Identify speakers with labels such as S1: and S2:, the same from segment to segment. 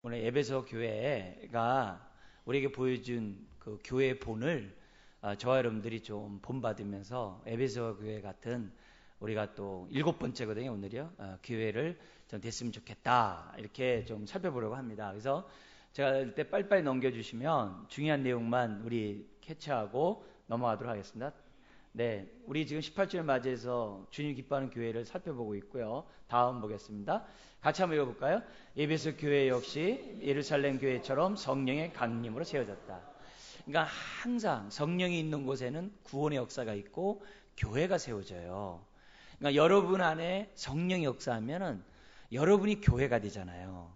S1: 오늘 에베소 교회가 우리에게 보여준 그 교회의 본을 저와 여러분들이 좀 본받으면서 에베소 교회 같은 우리가 또 7번째거든요. 오늘이요. 교회를 좀 됐으면 좋겠다. 이렇게 좀 살펴보려고 합니다. 그래서 제가 이때 빨리빨리 넘겨주시면 중요한 내용만 우리 캐치하고 넘어가도록 하겠습니다. 네, 우리 지금 18주를 맞이해서 주님 기뻐하는 교회를 살펴보고 있고요. 다음 보겠습니다. 같이 한번 읽어볼까요? 에베소 교회 역시 예루살렘 교회처럼 성령의 강림으로 세워졌다. 그러니까 항상 성령이 있는 곳에는 구원의 역사가 있고 교회가 세워져요. 그러니까 여러분 안에 성령이 역사하면은 여러분이 교회가 되잖아요.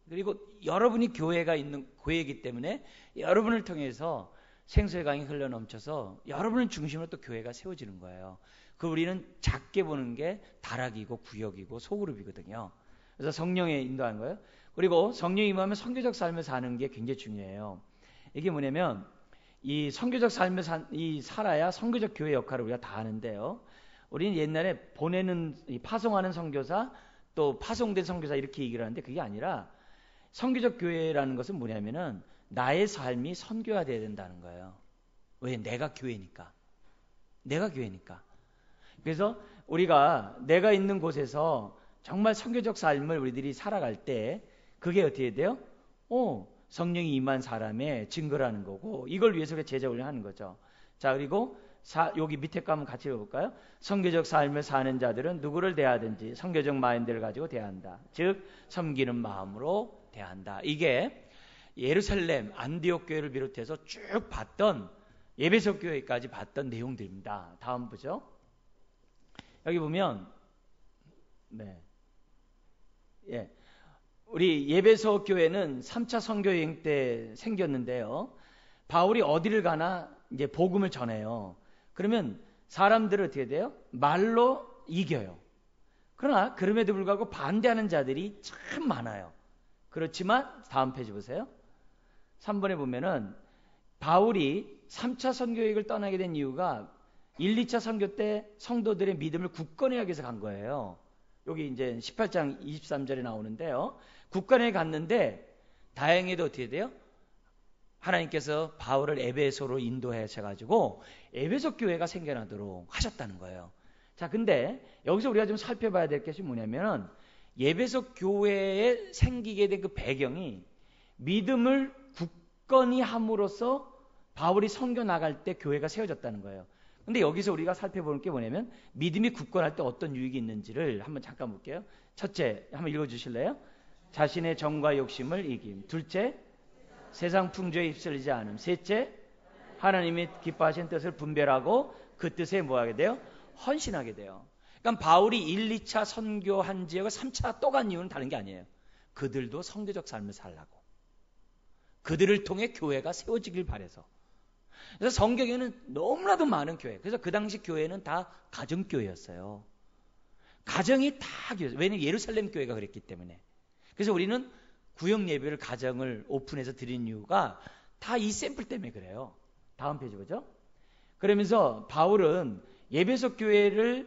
S1: 그리고 여러분이 교회가 있는 교회이기 때문에 여러분을 통해서 생수의 강이 흘러넘쳐서 여러분을 중심으로 또 교회가 세워지는 거예요. 그 우리는 작게 보는 게 다락이고 구역이고 소그룹이거든요. 그래서 성령에 인도하는 거예요. 그리고 성령이 임하면 선교적 삶을 사는 게 굉장히 중요해요. 이게 뭐냐면 이 선교적 삶을 살아야 선교적 교회 역할을 우리가 다 하는데요. 우리는 옛날에 보내는 파송하는 선교사 또 파송된 선교사 이렇게 얘기를 하는데 그게 아니라 선교적 교회라는 것은 뭐냐면은 나의 삶이 선교화돼야 된다는 거예요. 왜? 내가 교회니까. 내가 교회니까. 그래서 우리가 내가 있는 곳에서 정말 선교적 삶을 우리들이 살아갈 때 그게 어떻게 돼요? 성령이 임한 사람의 증거라는 거고 이걸 위해서 제자 훈련하는 거죠. 자, 그리고 여기 밑에 거 한번 같이 읽어볼까요? 선교적 삶을 사는 자들은 누구를 대하든지 선교적 마인드를 가지고 대한다. 즉 섬기는 마음으로 대한다. 이게 예루살렘 안디옥 교회를 비롯해서 쭉 봤던 에베소 교회까지 봤던 내용들입니다. 다음 보죠. 여기 보면 우리 에베소 교회는 3차 선교 여행 때 생겼는데요. 바울이 어디를 가나 이제 복음을 전해요. 그러면 사람들은 어떻게 돼요? 말로 이겨요. 그러나 그럼에도 불구하고 반대하는 자들이 참 많아요. 그렇지만 다음 페이지 보세요. 3번에 보면은 바울이 3차 선교여행을 떠나게 된 이유가 1, 2차 선교 때 성도들의 믿음을 굳건하게 위해서 간 거예요. 여기 이제 18장 23절에 나오는데요. 굳건하게 갔는데 다행히도 어떻게 돼요? 하나님께서 바울을 에베소로 인도하셔가지고 에베소 교회가 생겨나도록 하셨다는 거예요. 자, 근데 여기서 우리가 좀 살펴봐야 될 것이 뭐냐면은 에베소 교회에 생기게 된 그 배경이 믿음을 굳건히 함으로써 바울이 선교 나갈 때 교회가 세워졌다는 거예요. 근데 여기서 우리가 살펴볼 게 뭐냐면 믿음이 굳건할 때 어떤 유익이 있는지를 한번 잠깐 볼게요. 첫째, 한번 읽어주실래요? 자신의 정과 욕심을 이김. 둘째, 세상 풍조에 휩쓸리지 않음. 셋째, 하나님이 기뻐하신 뜻을 분별하고 그 뜻에 뭐하게 돼요? 헌신하게 돼요. 그러니까 바울이 1, 2차 선교한 지역을 3차 또 간 이유는 다른 게 아니에요. 그들도 선교적 삶을 살라고. 그들을 통해 교회가 세워지길 바라서. 그래서 성경에는 너무나도 많은 교회. 그래서 그 당시 교회는 다 가정교회였어요. 가정이 다 교회. 왜냐하면 예루살렘 교회가 그랬기 때문에. 그래서 우리는 구역 예배를 가정을 오픈해서 드린 이유가 다 이 샘플 때문에 그래요. 다음 페이지 보죠. 그러면서 바울은 에베소 교회에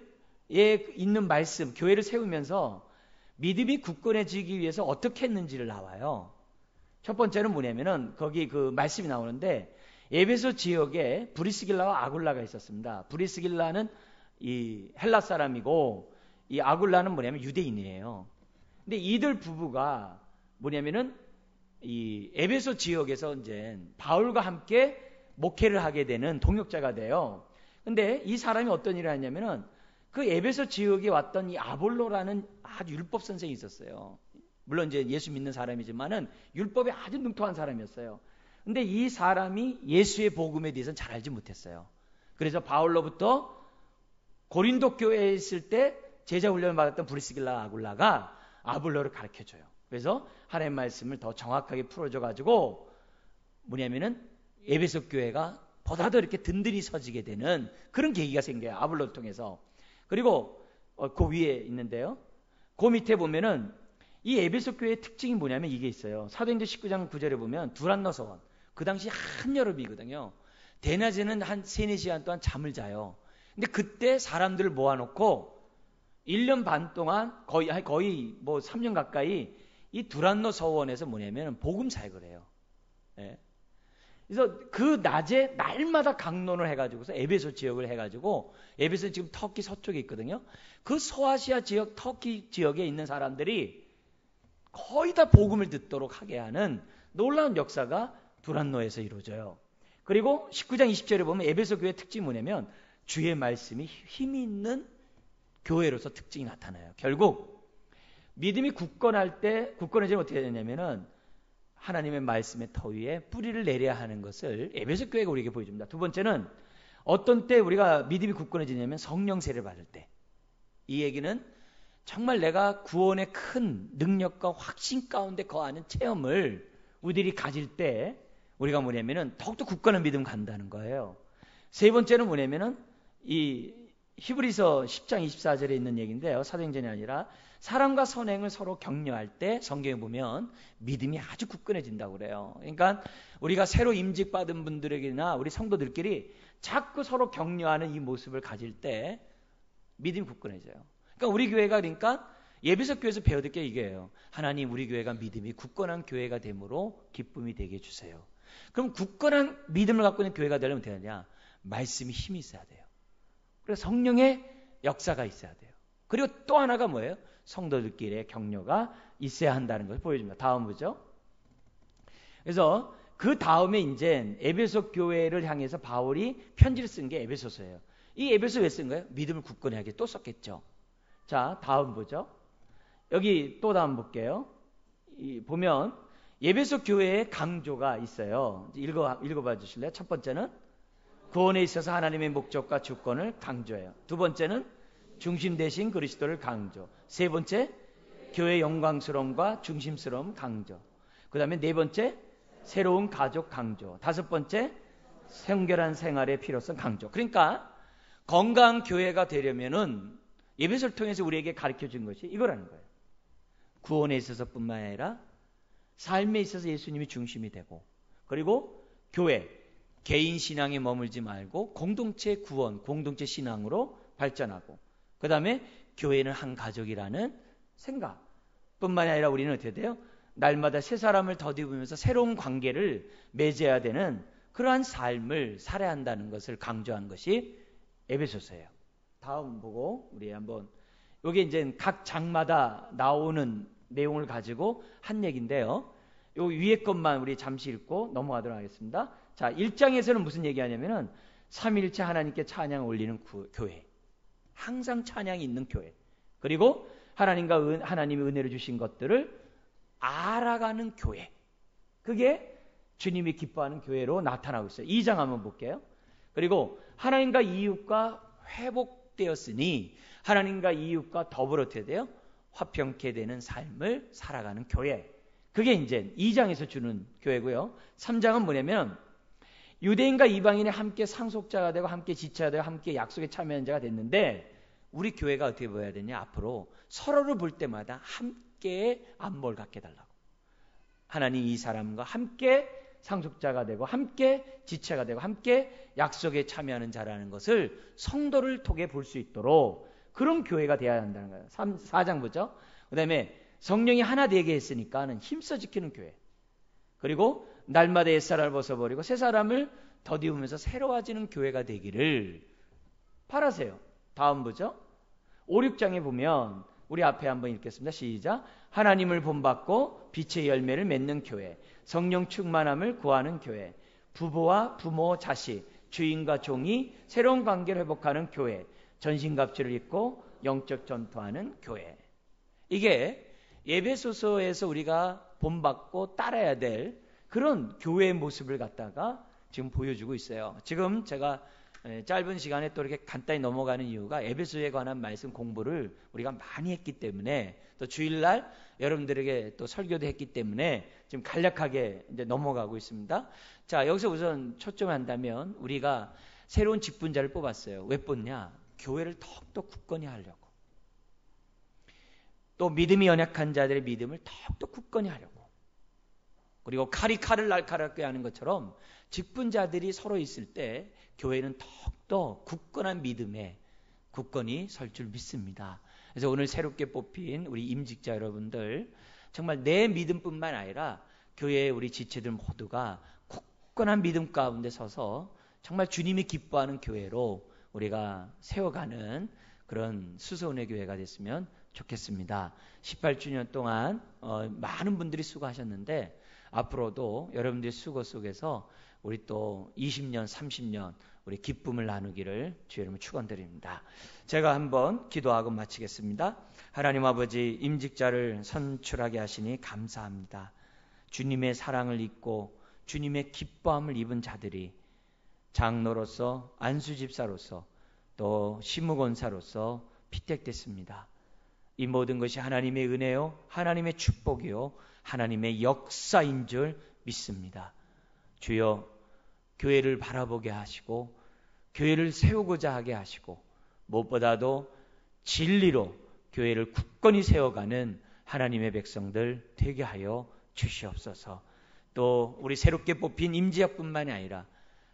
S1: 있는 말씀, 교회를 세우면서 믿음이 굳건해지기 위해서 어떻게 했는지를 나와요. 첫 번째는 뭐냐면은 거기 그 말씀이 나오는데 에베소 지역에 브리스길라와 아굴라가 있었습니다. 브리스길라는 이 헬라 사람이고 이 아굴라는 뭐냐면 유대인이에요. 근데 이들 부부가 뭐냐면은 이 에베소 지역에서 이제 바울과 함께 목회를 하게 되는 동역자가 돼요. 근데 이 사람이 어떤 일을 하냐면은 그 에베소 지역에 왔던 이 아볼로라는 아주 율법 선생이 있었어요. 물론 이제 예수 믿는 사람이지만은 율법에 아주 능통한 사람이었어요. 근데 이 사람이 예수의 복음에 대해서는 잘 알지 못했어요. 그래서 바울로부터 고린도 교회에 있을 때 제자 훈련을 받았던 브리스길라 아굴라가 아볼로를 가르쳐줘요. 그래서 하나님의 말씀을 더 정확하게 풀어줘가지고 뭐냐면은 에베소 교회가 보다 더 이렇게 든든히 서지게 되는 그런 계기가 생겨요. 아볼로를 통해서. 그리고 그 위에 있는데요. 그 밑에 보면은 이 에베소 교회의 특징이 뭐냐면 이게 있어요. 사도행전 19장 9절에 보면 두란노서원. 그 당시 한여름이거든요. 대낮에는 한 3-4시간 동안 잠을 자요. 근데 그때 사람들을 모아놓고 1년 반 동안 거의 뭐 3년 가까이 이 두란노 서원에서 뭐냐면 복음 사역을 해요. 예. 그래서 그 낮에 날마다 강론을 해가지고서 에베소 지역을 해가지고, 에베소 지금 터키 서쪽에 있거든요. 그 소아시아 지역, 터키 지역에 있는 사람들이 거의 다 복음을 듣도록 하게 하는 놀라운 역사가 두란노에서 이루어져요. 그리고 19장 20절에 보면 에베소 교회 특징이 뭐냐면 주의 말씀이 힘이 있는 교회로서 특징이 나타나요. 결국 믿음이 굳건할 때, 굳건해지면 어떻게 되냐면은 하나님의 말씀의 터 위에 뿌리를 내려야 하는 것을 에베소 교회가 우리에게 보여줍니다. 두 번째는 어떤 때 우리가 믿음이 굳건해지냐면 성령 세례를 받을 때. 이 얘기는 정말 내가 구원의 큰 능력과 확신 가운데 거하는 체험을 우리들이 가질 때 우리가 뭐냐면은 더욱더 굳건한 믿음 간다는 거예요. 세 번째는 뭐냐면은 이 히브리서 10장 24절에 있는 얘기인데요. 사도행전이 아니라 사랑과 선행을 서로 격려할 때 성경에 보면 믿음이 아주 굳건해진다고 그래요. 그러니까 우리가 새로 임직받은 분들에게나 우리 성도들끼리 자꾸 서로 격려하는 이 모습을 가질 때 믿음이 굳건해져요. 그러니까 우리 교회가 그러니까 예비석 교회에서 배워들 게 이게요. 하나님 우리 교회가 믿음이 굳건한 교회가 되므로 기쁨이 되게 해주세요. 그럼 굳건한 믿음을 갖고 있는 교회가 되려면 어떻게 하냐? 말씀이 힘이 있어야 돼요. 그래서 성령의 역사가 있어야 돼요. 그리고 또 하나가 뭐예요? 성도들끼리의 격려가 있어야 한다는 것을 보여줍니다. 다음 보죠. 그래서 그 다음에 이제 에베소 교회를 향해서 바울이 편지를 쓴 게 에베소서예요. 이 에베소 왜 쓴 거예요? 믿음을 굳건히 하게 또 썼겠죠. 자, 다음 보죠. 여기 또 다음 볼게요. 보면 에베소 교회의 강조가 있어요. 읽어봐 주실래요? 첫 번째는 구원에 있어서 하나님의 목적과 주권을 강조해요. 두 번째는 중심 대신 그리스도를 강조. 세 번째, 교회의 영광스러움과 중심스러움 강조. 그 다음에 네 번째, 새로운 가족 강조. 다섯 번째, 성결한 생활의 필요성 강조. 그러니까 건강한 교회가 되려면은 예배소를 통해서 우리에게 가르쳐준 것이 이거라는 거예요. 구원에 있어서뿐만 아니라 삶에 있어서 예수님이 중심이 되고, 그리고 교회, 개인 신앙에 머물지 말고 공동체 구원, 공동체 신앙으로 발전하고, 그 다음에 교회는 한 가족이라는 생각뿐만 아니라 우리는 어떻게 돼요? 날마다 새 사람을 더디우면서 새로운 관계를 맺어야 되는 그러한 삶을 살아야 한다는 것을 강조한 것이 에베소서예요. 다음 보고 우리 한번, 이게 이제 각 장마다 나오는 내용을 가지고 한 얘기인데요. 요 위에 것만 우리 잠시 읽고 넘어가도록 하겠습니다. 자, 1장에서는 무슨 얘기하냐면은 삼위일체 하나님께 찬양 올리는 교회. 항상 찬양이 있는 교회. 그리고 하나님이 은혜를 주신 것들을 알아가는 교회. 그게 주님이 기뻐하는 교회로 나타나고 있어요. 2장 한번 볼게요. 그리고 하나님과 이웃과 회복되었으니 하나님과 이웃과 더불어 어떻게 돼요? 화평케 되는 삶을 살아가는 교회. 그게 이제 2장에서 주는 교회고요. 3장은 뭐냐면 유대인과 이방인이 함께 상속자가 되고 함께 지체가 되고 함께 약속에 참여하는 자가 됐는데, 우리 교회가 어떻게 보여야 되냐? 앞으로 서로를 볼 때마다 함께 안목을 갖게 해달라고. 하나님 이 사람과 함께 상속자가 되고 함께 지체가 되고 함께 약속에 참여하는 자라는 것을 성도를 통해 볼 수 있도록 그런 교회가 되어야 한다는 거예요. 4장 보죠. 그 다음에 성령이 하나 되게 했으니까는 힘써 지키는 교회. 그리고 날마다 옛사람을 벗어버리고 새 사람을 더디우면서 새로워지는 교회가 되기를 바라세요. 다음 보죠. 5, 6장에 보면 우리 앞에 한번 읽겠습니다. 시작. 하나님을 본받고 빛의 열매를 맺는 교회, 성령 충만함을 구하는 교회, 부부와 부모, 자식, 주인과 종이 새로운 관계를 회복하는 교회, 전신갑주를 입고 영적 전투하는 교회. 이게 에베소서에서 우리가 본받고 따라야 될 그런 교회의 모습을 갖다가 지금 보여주고 있어요. 지금 제가 짧은 시간에 또 이렇게 간단히 넘어가는 이유가 에베소에 관한 말씀 공부를 우리가 많이 했기 때문에, 또 주일날 여러분들에게 또 설교도 했기 때문에 지금 간략하게 이제 넘어가고 있습니다. 자, 여기서 우선 초점을 한다면 우리가 새로운 직분자를 뽑았어요. 왜 뽑냐? 교회를 더욱더 굳건히 하려고. 또 믿음이 연약한 자들의 믿음을 더욱더 굳건히 하려고. 그리고 칼이 칼을 날카롭게 하는 것처럼 직분자들이 서로 있을 때 교회는 더욱더 굳건한 믿음에 굳건히 설 줄 믿습니다. 그래서 오늘 새롭게 뽑힌 우리 임직자 여러분들, 정말 내 믿음뿐만 아니라 교회의 우리 지체들 모두가 굳건한 믿음 가운데 서서 정말 주님이 기뻐하는 교회로 우리가 세워가는 그런 수서은혜 교회가 됐으면 좋겠습니다. 18주년 동안 많은 분들이 수고하셨는데 앞으로도 여러분들의 수고 속에서 우리 또 20년, 30년 우리 기쁨을 나누기를 주의 이름으로 축원드립니다. 제가 한번 기도하고 마치겠습니다. 하나님 아버지, 임직자를 선출하게 하시니 감사합니다. 주님의 사랑을 입고 주님의 기뻐함을 입은 자들이 장로로서, 안수집사로서, 또 시무권사로서 피택됐습니다. 이 모든 것이 하나님의 은혜요, 하나님의 축복이요, 하나님의 역사인 줄 믿습니다. 주여, 교회를 바라보게 하시고 교회를 세우고자 하게 하시고 무엇보다도 진리로 교회를 굳건히 세워가는 하나님의 백성들 되게 하여 주시옵소서. 또 우리 새롭게 뽑힌 임지혁뿐만이 아니라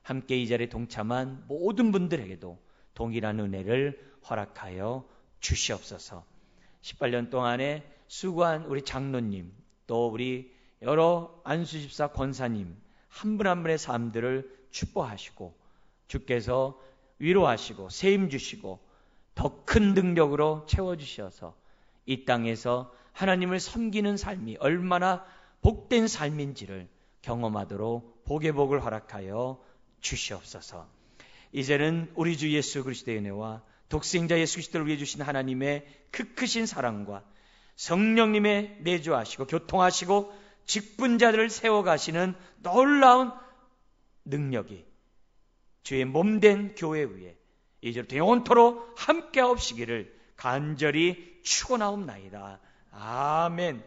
S1: 함께 이 자리에 동참한 모든 분들에게도 동일한 은혜를 허락하여 주시옵소서. 18년 동안에 수고한 우리 장로님, 또 우리 여러 안수집사 권사님 한 분 한 분의 삶들을 축복하시고 주께서 위로하시고 세임 주시고 더 큰 능력으로 채워주셔서 이 땅에서 하나님을 섬기는 삶이 얼마나 복된 삶인지를 경험하도록 복의 복을 허락하여 주시옵소서. 이제는 우리 주 예수 그리스도의 은혜와 독생자 예수 그리스도를 위해 주신 하나님의 크신 사랑과 성령님의 내주하시고 교통하시고 직분자들을 세워가시는 놀라운 능력이 주의 몸된 교회 위에 이제부터 영원토록 함께하옵시기를 간절히 축원하옵나이다. 아멘.